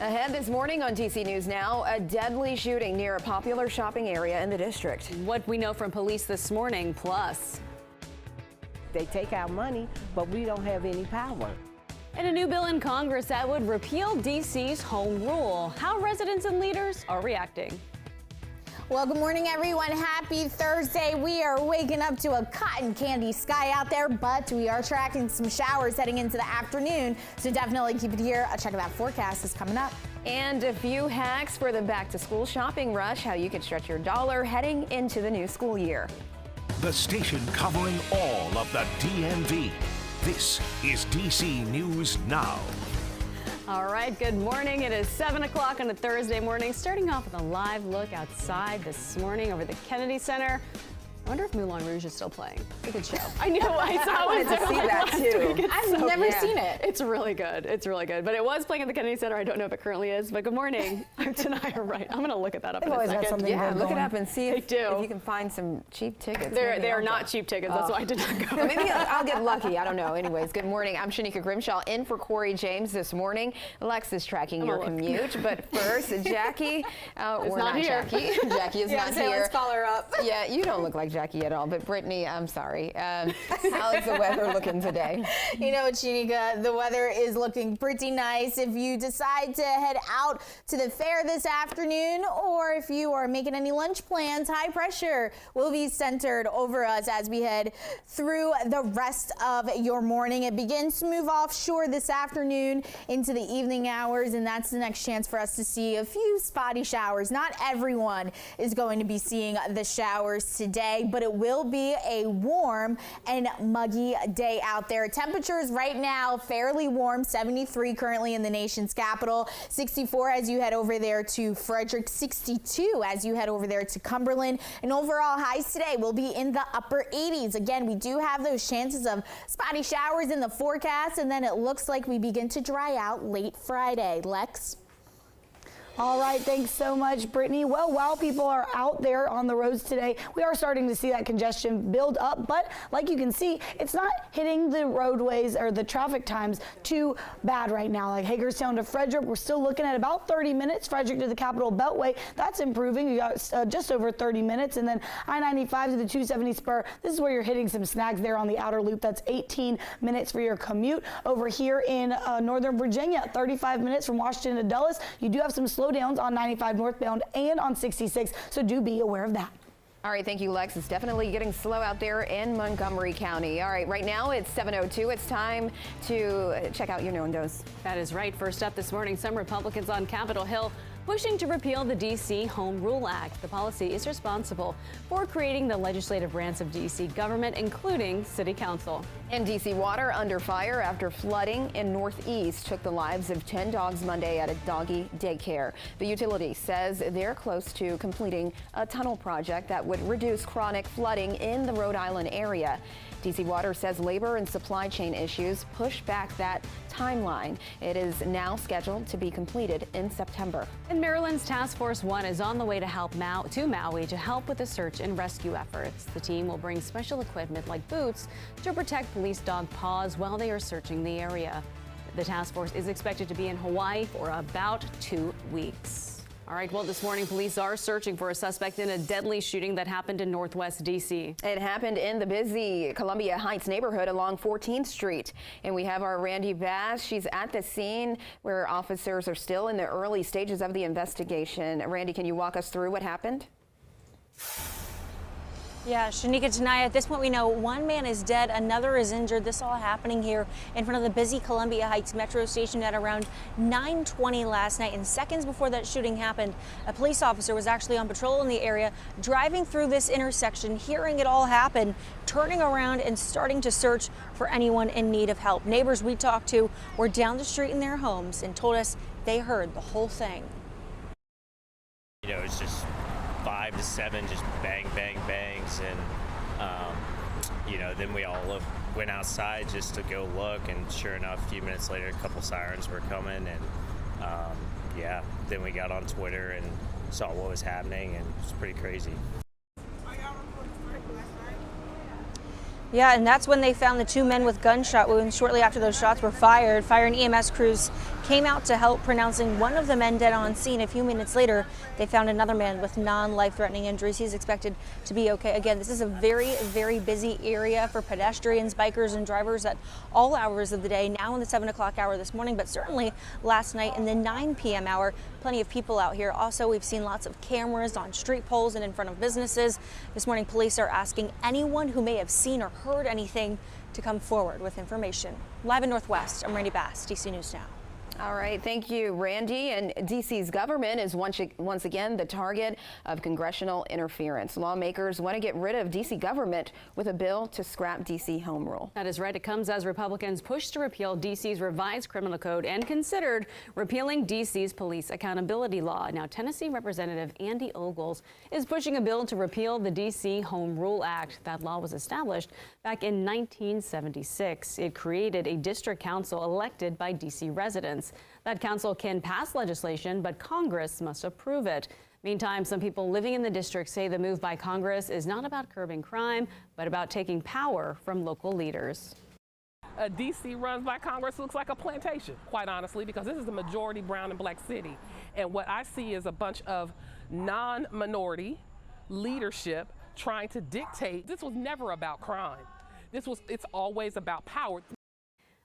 Ahead this morning on DC News Now, a deadly shooting near a popular shopping area in the district. What we know from police this morning, plus they take our money, but we don't have any power. And a new bill in Congress that would repeal DC's home rule. How residents and leaders are reacting. Well, good morning, everyone. Happy Thursday. We are waking up to a cotton candy sky out there, but we are tracking some showers heading into the afternoon. So definitely keep it here. A check of that forecast is coming up. And a few hacks for the back-to-school shopping rush, how you can stretch your dollar heading into the new school year. The station covering all of the DMV. This is DC News Now. All right, good morning. It is 7 o'clock on a Thursday morning. Starting off with a live look outside this morning over the Kennedy Center. I wonder if Moulin Rouge is still playing. It's a good show. I know. I saw it. to see that too. I've never seen it. It's really good. It's really good. But it was playing at the Kennedy Center. I don't know if it currently is. But good morning. I'm Tanaya Wright. I'm going to look at that up in a second. Yeah, look it up and see if do. you can find some cheap tickets. They are not cheap tickets. That's why I did not go. Maybe I'll get lucky. I don't know. Anyways, good morning. I'm Shanika Grimshaw in for Corey James this morning. Lex is tracking your commute. But first, Jackie. We're not here. Jackie. Jackie is not here. Let's call her up. Yeah, you don't look like Jackie at all. But Brittany, I'm sorry. How is the weather looking today? You know what, Shanika, the weather is looking pretty nice. If you decide to head out to the fair this afternoon, or if you are making any lunch plans, high pressure will be centered over us as we head through the rest of your morning. It begins to move offshore this afternoon into the evening hours, and that's the next chance for us to see a few spotty showers. Not everyone is going to be seeing the showers today, but it will be a warm and muggy day out there. Temperatures right now fairly warm, 73 currently in the nation's capital, 64 as you head over there to Frederick, 62 as you head over there to Cumberland, and overall highs today will be in the upper 80s. Again, we do have those chances of spotty showers in the forecast, and then it looks like we begin to dry out late Friday. Lex? All right, thanks so much, Brittany. Well, while people are out there on the roads today, we are starting to see that congestion build up, but like you can see, it's not hitting the roadways or the traffic times too bad right now. Like Hagerstown to Frederick, we're still looking at about 30 minutes. Frederick to the Capitol Beltway, that's improving. You got just over 30 minutes, and then I-95 to the 270 spur. This is where you're hitting some snags there on the outer loop. That's 18 minutes for your commute. Over here in Northern Virginia, 35 minutes from Washington to Dulles. You do have some slowdowns on 95 northbound and on 66, so do be aware of that. All right, thank you, Lex. It's definitely getting slow out there in Montgomery County. All right, right now it's 7:02. It's time to check out your no-nos. That is right. First up this morning, some Republicans on Capitol Hill pushing to repeal the D.C. Home Rule Act. The policy is responsible for creating the legislative branch of D.C. government, including City Council. And D.C. water under fire after flooding in Northeast took the lives of 10 dogs Monday at a doggy daycare. The utility says they're close to completing a tunnel project that would reduce chronic flooding in the Rhode Island area. D.C. Water says labor and supply chain issues push back that timeline. It is now scheduled to be completed in September. And Maryland's Task Force 1 is on the way to Maui to help with the search and rescue efforts. The team will bring special equipment like boots to protect police dog paws while they are searching the area. The task force is expected to be in Hawaii for about 2 weeks. All right, well, this morning, police are searching for a suspect in a deadly shooting that happened in Northwest D.C. It happened in the busy Columbia Heights neighborhood along 14th Street. And we have our Randy Bass. She's at the scene where officers are still in the early stages of the investigation. Randy, can you walk us through what happened? Yeah, Shanika, tonight at this point we know one man is dead, another is injured. This all happening here in front of the busy Columbia Heights Metro Station at around 9:20 last night. And seconds before that shooting happened, a police officer was actually on patrol in the area, driving through this intersection, hearing it all happen, turning around and starting to search for anyone in need of help. Neighbors we talked to were down the street in their homes and told us they heard the whole thing. You know, it's just 5 to 7 just bang, bang, bangs, and then we all went outside just to go look, and sure enough, a few minutes later, a couple sirens were coming, and then we got on Twitter and saw what was happening, and it was pretty crazy. Yeah, and that's when they found the two men with gunshot wounds shortly after those shots were fired. Fire and EMS crews came out to help, pronouncing one of the men dead on scene. A few minutes later, they found another man with non-life-threatening injuries. He's expected to be okay. Again, this is a very, very busy area for pedestrians, bikers, and drivers at all hours of the day. Now in the 7 o'clock hour this morning, but certainly last night in the 9 p.m. hour. Plenty of people out here. Also, we've seen lots of cameras on street poles and in front of businesses. This morning, police are asking anyone who may have seen or heard anything to come forward with information. Live in Northwest, I'm Randy Bass, DC News Now. All right, thank you, Randy. And D.C.'s government is once again the target of congressional interference. Lawmakers want to get rid of D.C. government with a bill to scrap D.C. home rule. That is right. It comes as Republicans push to repeal D.C.'s revised criminal code and considered repealing D.C.'s police accountability law. Now, Tennessee Representative Andy Ogles is pushing a bill to repeal the D.C. Home Rule Act. That law was established back in 1976. It created a district council elected by D.C. residents. That council can pass legislation, but Congress must approve it. Meantime, some people living in the district say the move by Congress is not about curbing crime, but about taking power from local leaders. D.C. runs by Congress looks like a plantation, quite honestly, because this is a majority brown and black city. And what I see is a bunch of non-minority leadership trying to dictate. This was never about crime. It's always about power.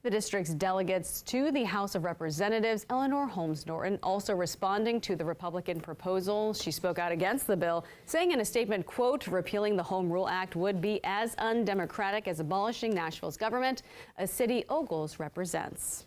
The district's delegates to the House of Representatives, Eleanor Holmes Norton, also responding to the Republican proposal. She spoke out against the bill, saying in a statement, quote, repealing the Home Rule Act would be as undemocratic as abolishing Nashville's government, a city Ogles represents.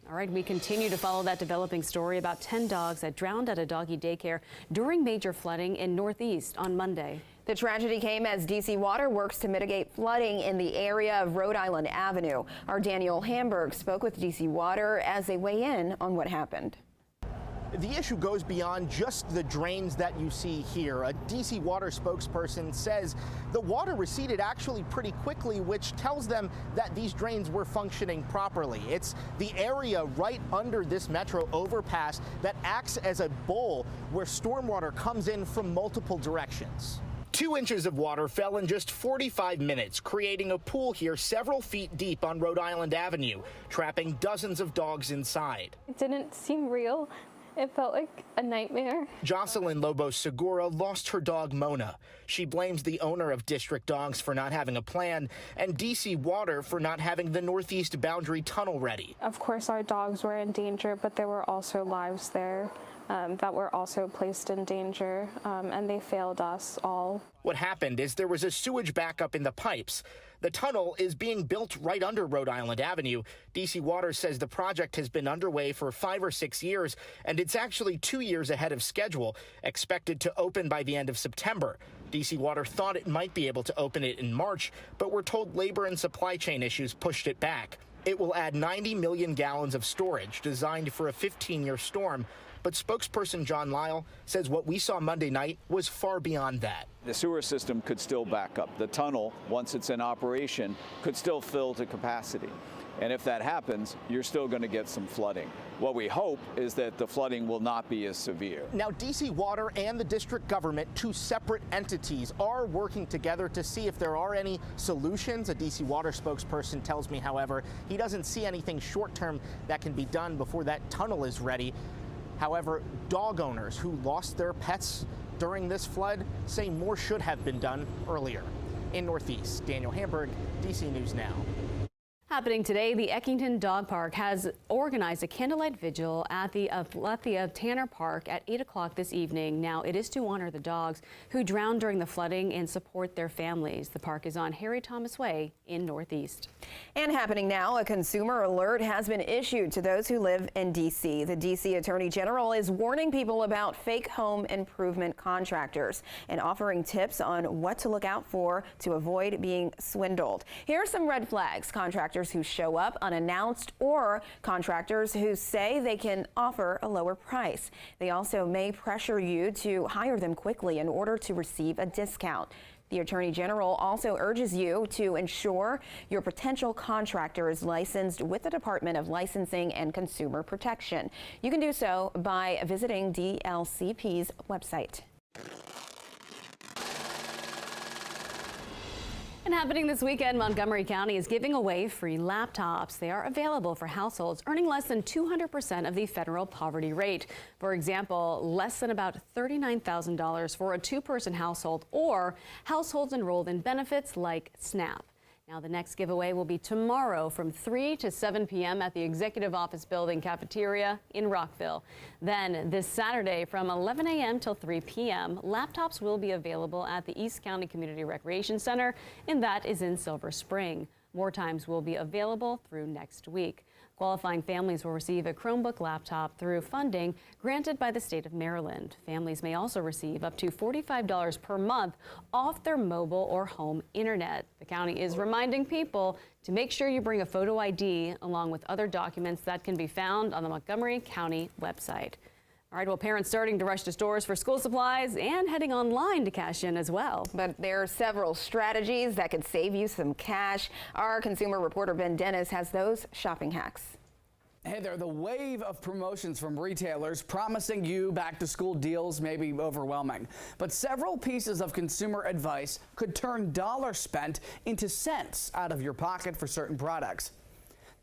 All right, we continue to follow that developing story about 10 dogs that drowned at a doggy daycare during major flooding in Northeast on Monday. The tragedy came as D.C. Water works to mitigate flooding in the area of Rhode Island Avenue. Our Daniel Hamburg spoke with D.C. Water as they weigh in on what happened. The issue goes beyond just the drains that you see here. A D.C. Water spokesperson says the water receded actually pretty quickly, which tells them that these drains were functioning properly. It's the area right under this Metro overpass that acts as a bowl where stormwater comes in from multiple directions. 2 inches of water fell in just 45 minutes, creating a pool here several feet deep on Rhode Island Avenue, trapping dozens of dogs inside. It didn't seem real. It felt like a nightmare. Jocelyn Lobos Segura lost her dog Mona. She blames the owner of District Dogs for not having a plan and D.C. Water for not having the Northeast Boundary Tunnel ready. Of course, our dogs were in danger, but there were also lives there that were also placed in danger, and they failed us all. What happened is there was a sewage backup in the pipes. The tunnel is being built right under Rhode Island Avenue. D.C. Water says the project has been underway for 5 or 6 years, and it's actually 2 years ahead of schedule, expected to open by the end of September. D.C. Water thought it might be able to open it in March, but we're told labor and supply chain issues pushed it back. It will add 90 million gallons of storage designed for a 15-year storm. But spokesperson John Lyle says what we saw Monday night was far beyond that. The sewer system could still back up. The tunnel, once it's in operation, could still fill to capacity. And if that happens, you're still going to get some flooding. What we hope is that the flooding will not be as severe. Now, D.C. Water and the district government, 2 separate entities, are working together to see if there are any solutions. A D.C. Water spokesperson tells me, however, he doesn't see anything short-term that can be done before that tunnel is ready. However, dog owners who lost their pets during this flood say more should have been done earlier. In Northeast, Daniel Hamburg, DC News Now. Happening today, the Eckington Dog Park has organized a candlelight vigil at the Alethea Tanner Park at 8 o'clock this evening. Now, it is to honor the dogs who drowned during the flooding and support their families. The park is on Harry Thomas Way in Northeast. And happening now, a consumer alert has been issued to those who live in D.C. The D.C. Attorney General is warning people about fake home improvement contractors and offering tips on what to look out for to avoid being swindled. Here are some red flags: contractors who show up unannounced or contractors who say they can offer a lower price. They also may pressure you to hire them quickly in order to receive a discount. The Attorney General also urges you to ensure your potential contractor is licensed with the Department of Licensing and Consumer Protection. You can do so by visiting DLCP's website. And happening this weekend, Montgomery County is giving away free laptops. They are available for households earning less than 200% of the federal poverty rate. For example, less than about $39,000 for a two-person household or households enrolled in benefits like SNAP. Now, the next giveaway will be tomorrow from 3 to 7 p.m. at the Executive Office Building cafeteria in Rockville. Then this Saturday from 11 a.m. till 3 p.m., laptops will be available at the East County Community Recreation Center, and that is in Silver Spring. More times will be available through next week. Qualifying families will receive a Chromebook laptop through funding granted by the state of Maryland. Families may also receive up to $45 per month off their mobile or home internet. The county is reminding people to make sure you bring a photo ID along with other documents that can be found on the Montgomery County website. All right, well, parents starting to rush to stores for school supplies and heading online to cash in as well. But there are several strategies that could save you some cash. Our consumer reporter Ben Dennis has those shopping hacks. Hey there, the wave of promotions from retailers promising you back-to-school deals may be overwhelming, but several pieces of consumer advice could turn dollars spent into cents out of your pocket for certain products.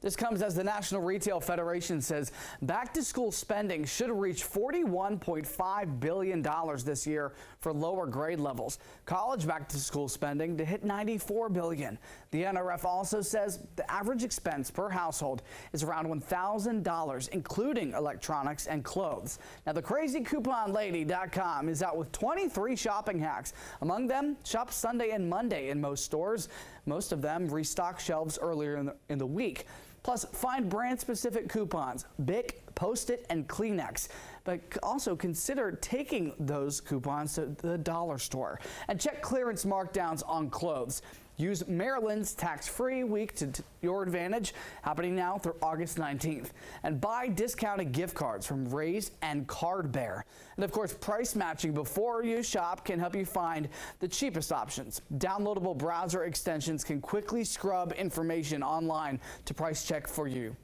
This comes as the National Retail Federation says back-to-school spending should reach $41.5 billion this year for lower grade levels. College back-to-school spending to hit $94 billion. The NRF also says the average expense per household is around $1,000, including electronics and clothes. Now, the crazycouponlady.com is out with 23 shopping hacks. Among them, shop Sunday and Monday in most stores. Most of them restock shelves earlier in the week. Plus, find brand-specific coupons, Bic, Post-it, and Kleenex. But also consider taking those coupons to the dollar store. And check clearance markdowns on clothes. Use Maryland's tax-free week to your advantage, happening now through August 19th. And buy discounted gift cards from Raise and Card Bear. And of course, price matching before you shop can help you find the cheapest options. Downloadable browser extensions can quickly scrub information online to price check for you.